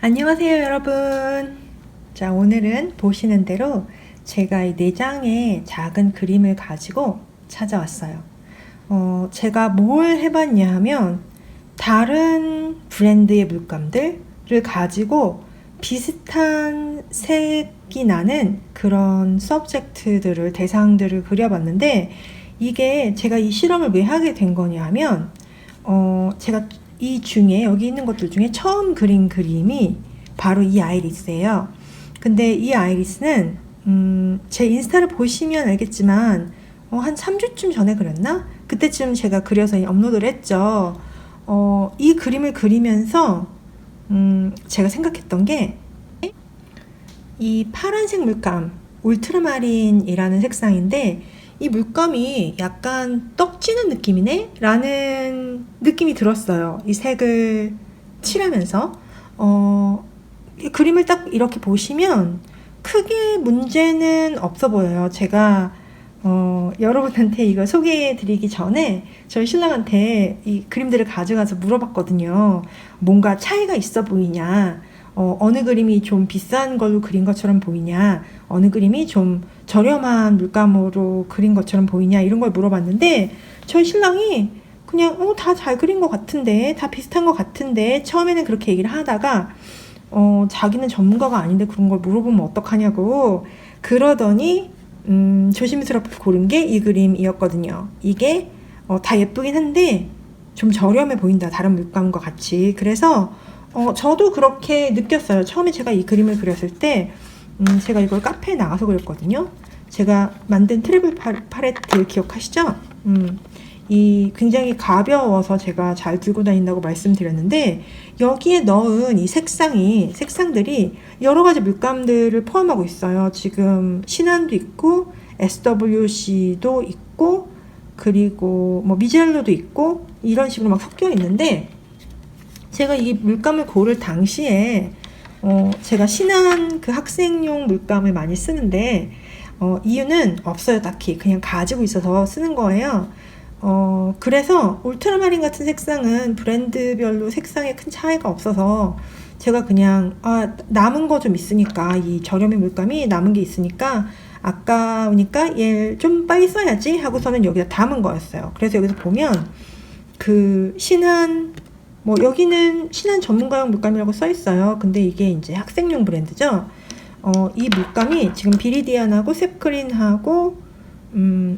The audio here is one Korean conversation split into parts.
안녕하세요, 여러분. 자, 오늘은 보시는 대로 제가 이 4장의 작은 그림을 가지고 찾아왔어요. 제가 뭘 해봤냐 하면 다른 브랜드의 물감들을 가지고 비슷한 색이 나는 그런 서브젝트들을, 대상들을 그려봤는데, 이게 제가 이 실험을 왜 하게 된 거냐 하면, 제가 이 중에, 여기 있는 것들 중에 처음 그린 그림이 바로 이 아이리스예요. 근데 이 아이리스는 제 인스타를 보시면 알겠지만 한 3주쯤 전에 그렸나? 그때쯤 제가 그려서 업로드를 했죠. 이 그림을 그리면서 제가 생각했던 게 이 파란색 물감, 울트라마린이라는 색상인데 이 물감이 약간 떡지는 느낌이네? 라는 느낌이 들었어요. 이 색을 칠하면서. 이 그림을 딱 이렇게 보시면 크게 문제는 없어 보여요. 제가 여러분한테 이거 소개해 드리기 전에 저희 신랑한테 이 그림들을 가져가서 물어봤거든요. 뭔가 차이가 있어 보이냐? 어느 그림이 좀 비싼 걸로 그린 것처럼 보이냐? 어느 그림이 좀 저렴한 물감으로 그린 것처럼 보이냐? 이런 걸 물어봤는데 저희 신랑이 그냥 다 잘 그린 것 같은데, 다 비슷한 것 같은데, 처음에는 그렇게 얘기를 하다가 자기는 전문가가 아닌데 그런 걸 물어보면 어떡하냐고 그러더니 조심스럽게 고른 게 이 그림이었거든요. 이게 다 예쁘긴 한데 좀 저렴해 보인다, 다른 물감과 같이. 그래서 저도 그렇게 느꼈어요. 처음에 제가 이 그림을 그렸을 때 제가 이걸 카페에 나가서 그렸거든요. 제가 만든 트래블 팔레트 기억하시죠? 이 굉장히 가벼워서 제가 잘 들고 다닌다고 말씀드렸는데 여기에 넣은 이 색상들이 여러 가지 물감들을 포함하고 있어요. 지금 신한도 있고 SWC도 있고 그리고 뭐 미젤로도 있고 이런 식으로 막 섞여 있는데 제가 이 물감을 고를 당시에 제가 신한 그 학생용 물감을 많이 쓰는데 이유는 없어요. 딱히 그냥 가지고 있어서 쓰는 거예요. 그래서 울트라마린 같은 색상은 브랜드별로 색상에 큰 차이가 없어서 제가 그냥 남은 거 좀 있으니까, 이 저렴한 물감이 남은 게 있으니까 아까우니까 얘 좀 빨리 써야지 하고서는 여기다 담은 거였어요. 그래서 여기서 보면 그 신한, 뭐 여기는 신한 전문가용 물감이라고 써 있어요. 근데 이게 이제 학생용 브랜드죠. 이 물감이 지금 비리디안하고 셉그린하고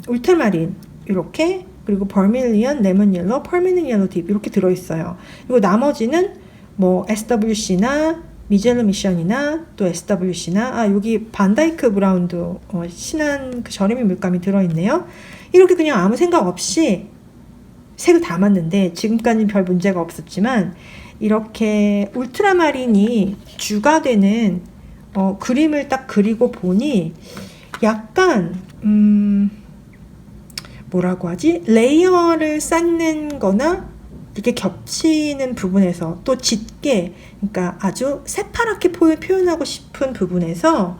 울트라마린 이렇게, 그리고 버밀리언, 레몬 옐로, 퍼미넌 옐로 딥 이렇게 들어있어요. 그리고 나머지는 뭐 SWC나 미젤로 미션이나 또 SWC나 여기 반다이크 브라운도 신한 그 저렴이 물감이 들어있네요. 이렇게 그냥 아무 생각 없이 색을 담았는데 지금까지는 별 문제가 없었지만 이렇게 울트라마린이 주가 되는 그림을 딱 그리고 보니 약간 뭐라고 하지? 레이어를 쌓는 거나 이렇게 겹치는 부분에서 또 짙게, 그러니까 아주 새파랗게 표현하고 싶은 부분에서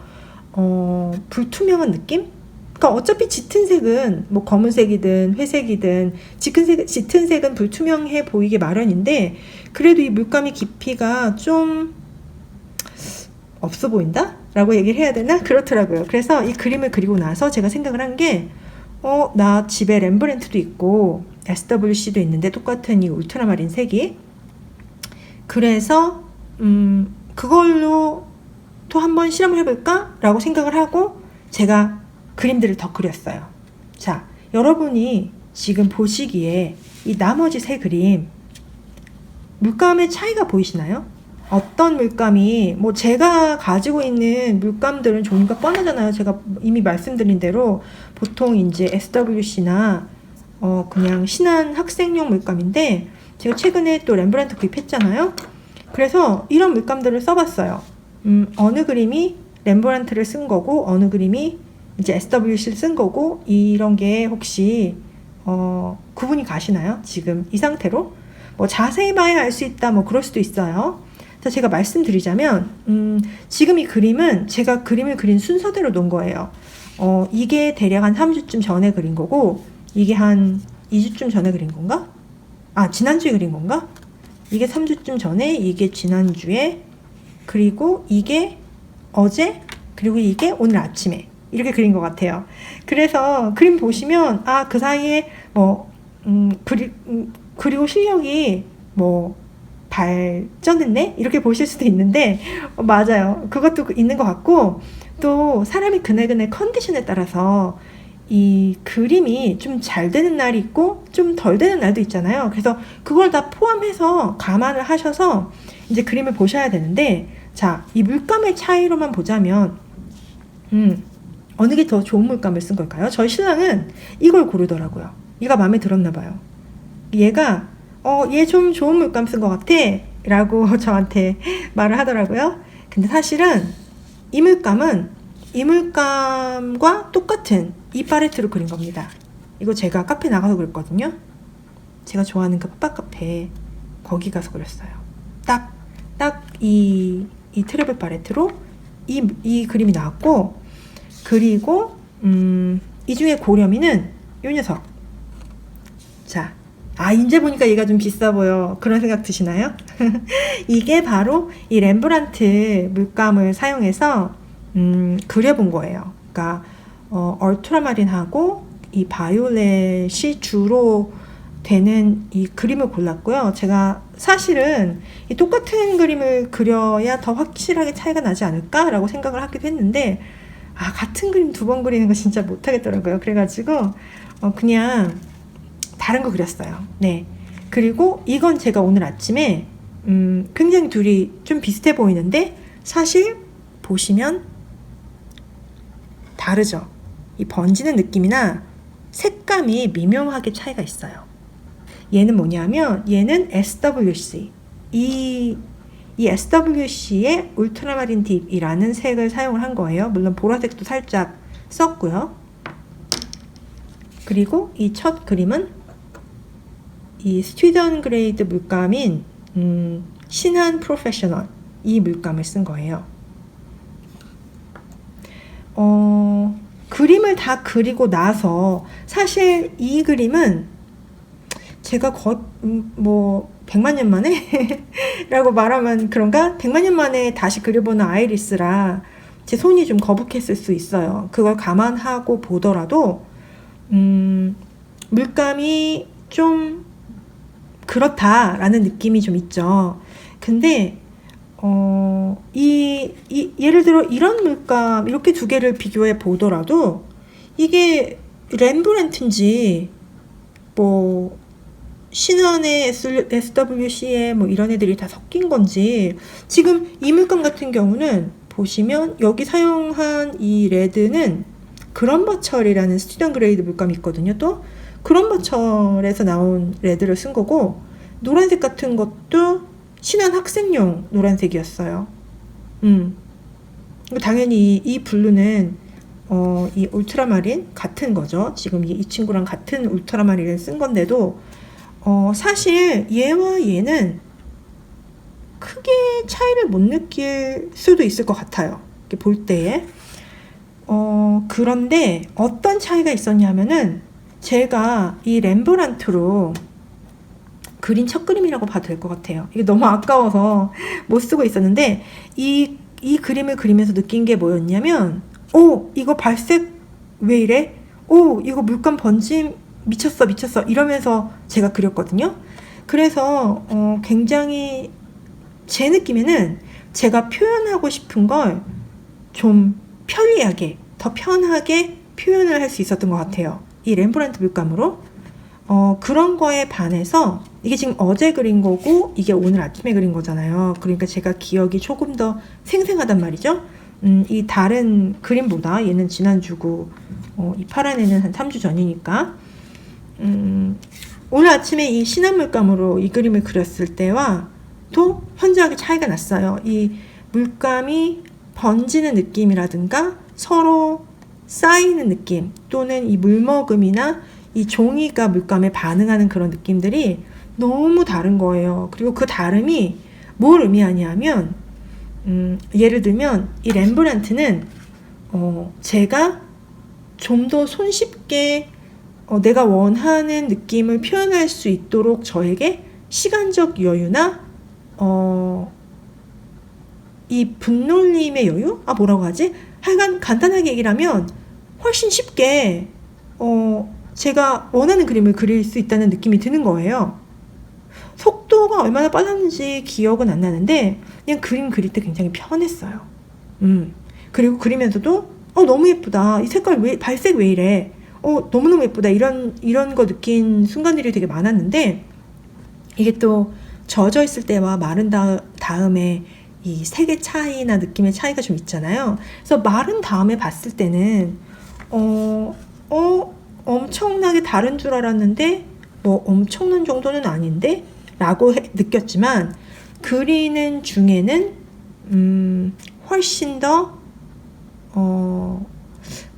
불투명한 느낌? 그러니까 어차피 짙은 색은 뭐 검은색이든 회색이든 짙은 색은 불투명해 보이기 마련인데 그래도 이 물감의 깊이가 좀 없어 보인다? 라고 얘기를 해야 되나? 그렇더라고요. 그래서 이 그림을 그리고 나서 제가 생각을 한 게 나 집에 렘브란트도 있고 SWC도 있는데 똑같은 이 울트라마린 색이, 그래서 그걸로 또 한번 실험을 해볼까? 라고 생각을 하고 제가 그림들을 더 그렸어요. 자, 여러분이 지금 보시기에 이 나머지 세 그림 물감의 차이가 보이시나요? 어떤 물감이, 뭐 제가 가지고 있는 물감들은 종류가 뻔하잖아요. 제가 이미 말씀드린 대로 보통 이제 SWC나 그냥 신한 학생용 물감인데 제가 최근에 또 렘브란트 구입했잖아요. 그래서 이런 물감들을 써봤어요. 어느 그림이 렘브란트를 쓴 거고 어느 그림이 이제 SWC를 쓴 거고, 이런 게 혹시 구분이 가시나요? 지금 이 상태로? 뭐 자세히 봐야 알 수 있다, 뭐 그럴 수도 있어요. 자, 제가 말씀드리자면 지금 이 그림은 제가 그림을 그린 순서대로 놓은 거예요. 이게 대략 한 3주쯤 전에 그린 거고 이게 한 2주쯤 전에 그린 건가? 지난주에 그린 건가? 이게 3주쯤 전에, 이게 지난주에, 그리고 이게 어제, 그리고 이게 오늘 아침에 이렇게 그린 것 같아요. 그래서 그림 보시면 그 사이에 뭐 그리고 실력이 뭐 발전했네? 이렇게 보실 수도 있는데 맞아요. 그것도 있는 것 같고, 또 사람이 그날그날 컨디션에 따라서 이 그림이 좀 잘 되는 날이 있고 좀 덜 되는 날도 있잖아요. 그래서 그걸 다 포함해서 감안을 하셔서 이제 그림을 보셔야 되는데, 자, 이 물감의 차이로만 보자면 어느 게 더 좋은 물감을 쓴 걸까요? 저희 신랑은 이걸 고르더라고요. 얘가 마음에 들었나 봐요. 얘가 얘 좀 좋은 물감 쓴 것 같아 라고 저한테 말을 하더라고요. 근데 사실은 이 물감과 똑같은 이 팔레트로 그린 겁니다. 이거 제가 카페 나가서 그렸거든요. 제가 좋아하는 그 팝업 카페, 거기 가서 그렸어요. 딱 이 트래블 팔레트로 이 그림이 나왔고, 그리고 이 중에 고렴이는 이 녀석. 자, 이제 보니까 얘가 좀 비싸 보여. 그런 생각 드시나요? 이게 바로 이 렘브란트 물감을 사용해서 그려본 거예요. 그러니까 얼트라마린하고 이 바이올렛이 주로 되는 이 그림을 골랐고요. 제가 사실은 이 똑같은 그림을 그려야 더 확실하게 차이가 나지 않을까라고 생각을 하기도 했는데, 같은 그림 두 번 그리는 거 진짜 못하겠더라고요. 그래가지고 그냥 다른 거 그렸어요. 네. 그리고 이건 제가 오늘 아침에 굉장히 둘이 좀 비슷해 보이는데 사실 보시면 다르죠. 이 번지는 느낌이나 색감이 미묘하게 차이가 있어요. 얘는 뭐냐면 얘는 SWC, 이 SWC의 울트라마린 딥이라는 색을 사용을 한 거예요. 물론 보라색도 살짝 썼고요. 그리고 이 첫 그림은 이 스튜던 그레이드 물감인 신한 프로페셔널, 이 물감을 쓴 거예요. 그림을 다 그리고 나서 사실 이 그림은 제가 뭐 100만 년 만에 라고 말하면 그런가? 100만 년 만에 다시 그려보는 아이리스라 제 손이 좀 거북했을 수 있어요. 그걸 감안하고 보더라도 물감이 좀 그렇다라는 느낌이 좀 있죠. 근데 예를 들어 이런 물감 이렇게 두 개를 비교해 보더라도 이게 렘브란트인지 뭐 신한의 SWC에 뭐 이런 애들이 다 섞인 건지, 지금 이 물감 같은 경우는 보시면 여기 사용한 이 레드는 그런버철이라는 스튜던 그레이드 물감이 있거든요. 또 그런버철에서 나온 레드를 쓴 거고, 노란색 같은 것도 신한 학생용 노란색이었어요. 당연히 이 블루는 이 울트라마린 같은 거죠. 지금 이 친구랑 같은 울트라마린을 쓴 건데도 사실 얘와 얘는 크게 차이를 못 느낄 수도 있을 것 같아요. 이렇게 볼 때에. 그런데 어떤 차이가 있었냐면은 제가 이 렘브란트로 그린 첫 그림이라고 봐도 될 것 같아요. 이게 너무 아까워서 못 쓰고 있었는데 이 그림을 그리면서 느낀 게 뭐였냐면, 이거 발색 왜 이래? 이거 물감 번짐 미쳤어 이러면서 제가 그렸거든요. 그래서 굉장히 제 느낌에는 제가 표현하고 싶은 걸 좀 편리하게, 더 편하게 표현을 할 수 있었던 것 같아요. 이 렘브란트 물감으로. 그런 거에 반해서 이게 지금 어제 그린 거고 이게 오늘 아침에 그린 거잖아요. 그러니까 제가 기억이 조금 더 생생하단 말이죠. 이 다른 그림보다 얘는 지난주고 이 파란 애는 한 3주 전이니까 오늘 아침에 이 신한 물감으로 이 그림을 그렸을 때와 또 현저하게 차이가 났어요. 이 물감이 번지는 느낌이라든가 서로 쌓이는 느낌, 또는 이 물머금이나 이 종이가 물감에 반응하는 그런 느낌들이 너무 다른 거예요. 그리고 그 다름이 뭘 의미하냐면 예를 들면 이 렘브란트는 제가 좀 더 손쉽게 내가 원하는 느낌을 표현할 수 있도록 저에게 시간적 여유나 이 분놀림의 여유? 뭐라고 하지? 하여간 간단하게 얘기를 하면 훨씬 쉽게 제가 원하는 그림을 그릴 수 있다는 느낌이 드는 거예요. 속도가 얼마나 빨랐는지 기억은 안 나는데 그냥 그림 그릴 때 굉장히 편했어요. 그리고 그리면서도 너무 예쁘다. 이 색깔 발색 왜 이래? 너무너무 예쁘다. 이런 거 느낀 순간들이 되게 많았는데 이게 또 젖어 있을 때와 마른 다음에 이 색의 차이나 느낌의 차이가 좀 있잖아요. 그래서 마른 다음에 봤을 때는 엄청나게 다른 줄 알았는데 뭐 엄청난 정도는 아닌데 라고 느꼈지만 그리는 중에는 훨씬 더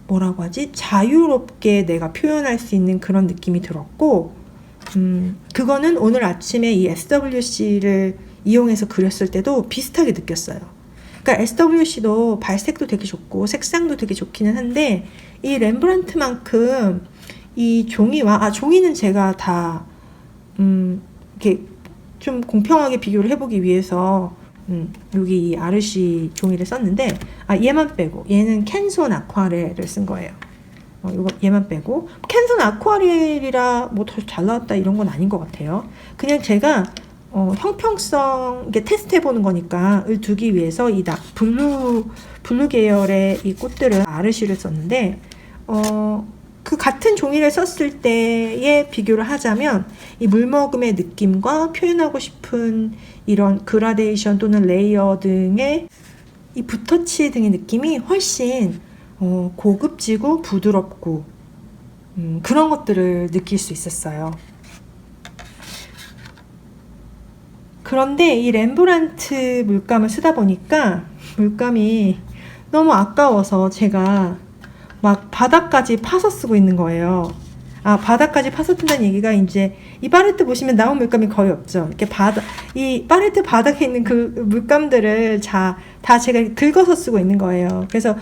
뭐라고 하지? 자유롭게 내가 표현할 수 있는 그런 느낌이 들었고 그거는 오늘 아침에 이 SWC를 이용해서 그렸을 때도 비슷하게 느꼈어요. 그러니까 SWC도 발색도 되게 좋고 색상도 되게 좋기는 한데 이 렘브란트만큼 이 종이와 종이는 제가 다 이렇게 좀 공평하게 비교를 해보기 위해서 여기 이 아르시 종이를 썼는데 얘만 빼고 얘는 캔손 아쿠아렐을 쓴 거예요. 얘만 빼고 캔손 아쿠아렐이라 뭐 더 잘 나왔다 이런 건 아닌 것 같아요. 그냥 제가 형평성 이게 테스트 해보는 거니까 을 두기 위해서 이 블루 계열의 이 꽃들은 아르시를 썼는데 그 같은 종이를 썼을 때에 비교를 하자면 이 물머금의 느낌과 표현하고 싶은 이런 그라데이션 또는 레이어 등의 이 붓터치 등의 느낌이 훨씬 고급지고 부드럽고 그런 것들을 느낄 수 있었어요. 그런데 이 렘브란트 물감을 쓰다 보니까 물감이 너무 아까워서 제가 막 바닥까지 파서 쓰고 있는 거예요. 바닥까지 파서 뜬다는 얘기가 이제 이 팔레트 보시면 나온 물감이 거의 없죠. 이렇게 이 팔레트 바닥에 있는 그 물감들을 다 제가 긁어서 쓰고 있는 거예요. 그래서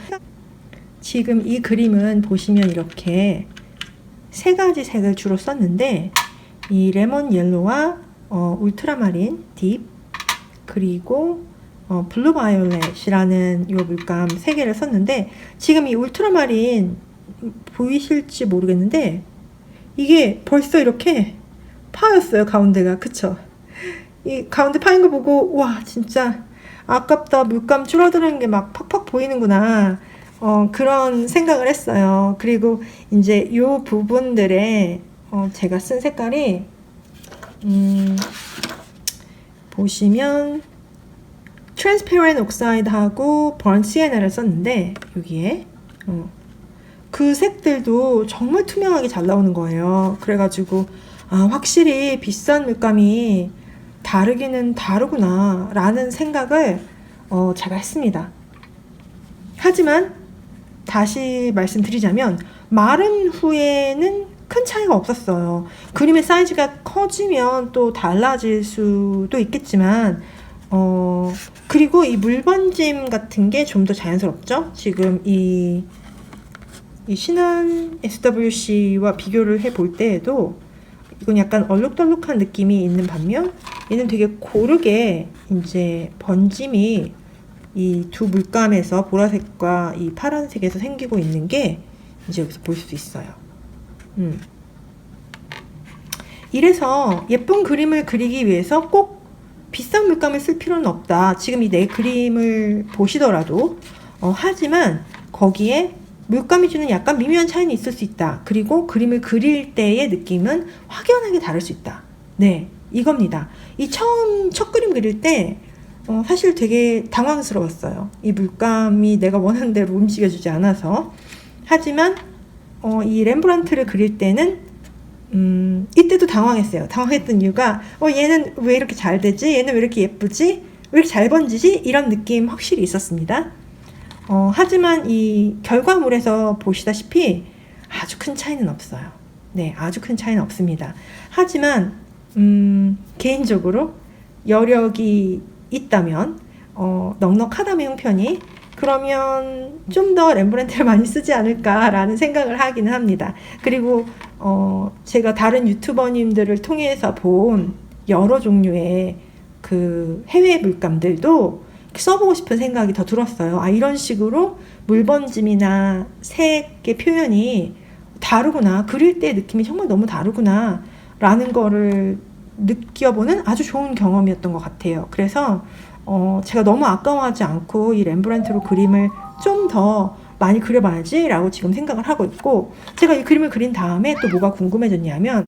지금 이 그림은 보시면 이렇게 세 가지 색을 주로 썼는데 이 레몬 옐로와 울트라마린 딥 그리고 블루 바이올렛이라는 이 물감 세 개를 썼는데 지금 이 울트라마린 보이실지 모르겠는데 이게 벌써 이렇게 파였어요. 가운데가. 그쵸? 이 가운데 파인 거 보고 와 진짜 아깝다. 물감 줄어드는 게 막 팍팍 보이는구나. 그런 생각을 했어요. 그리고 이제 이 부분들에 제가 쓴 색깔이 보시면 트랜스페런트 옥사이드하고 버런 시에나를 썼는데 여기에 그 색들도 정말 투명하게 잘 나오는 거예요. 그래가지고 확실히 비싼 물감이 다르기는 다르구나 라는 생각을 제가 했습니다. 하지만 다시 말씀드리자면 마른 후에는 큰 차이가 없었어요. 그림의 사이즈가 커지면 또 달라질 수도 있겠지만 그리고 이 물번짐 같은 게 좀 더 자연스럽죠. 지금 이 신한 SWC와 비교를 해볼 때에도 이건 약간 얼룩덜룩한 느낌이 있는 반면 얘는 되게 고르게 이제 번짐이 이 두 물감에서 보라색과 이 파란색에서 생기고 있는 게 이제 여기서 볼 수 있어요. 이래서 예쁜 그림을 그리기 위해서 꼭 비싼 물감을 쓸 필요는 없다. 지금 이 내 그림을 보시더라도 하지만 거기에 물감이 주는 약간 미묘한 차이는 있을 수 있다. 그리고 그림을 그릴 때의 느낌은 확연하게 다를 수 있다. 네, 이겁니다. 이 첫 그림 그릴 때 사실 되게 당황스러웠어요. 이 물감이 내가 원하는 대로 움직여주지 않아서. 하지만 이 렘브란트를 그릴 때는 이때도 당황했어요. 당황했던 이유가 얘는 왜 이렇게 잘 되지? 얘는 왜 이렇게 예쁘지? 왜 이렇게 잘 번지지? 이런 느낌 확실히 있었습니다. 하지만 이 결과물에서 보시다시피 아주 큰 차이는 없어요. 네, 아주 큰 차이는 없습니다. 하지만 개인적으로 여력이 있다면 넉넉하다면 형편이 그러면 좀 더 렘브란트를 많이 쓰지 않을까라는 생각을 하기는 합니다. 그리고 제가 다른 유튜버님들을 통해서 본 여러 종류의 그 해외 물감들도 써보고 싶은 생각이 더 들었어요. 아, 이런 식으로 물번짐이나 색의 표현이 다르구나. 그릴 때의 느낌이 정말 너무 다르구나. 라는 거를 느껴보는 아주 좋은 경험이었던 것 같아요. 그래서 제가 너무 아까워하지 않고 이 렘브란트로 그림을 좀 더 많이 그려봐야지 라고 지금 생각을 하고 있고, 제가 이 그림을 그린 다음에 또 뭐가 궁금해졌냐면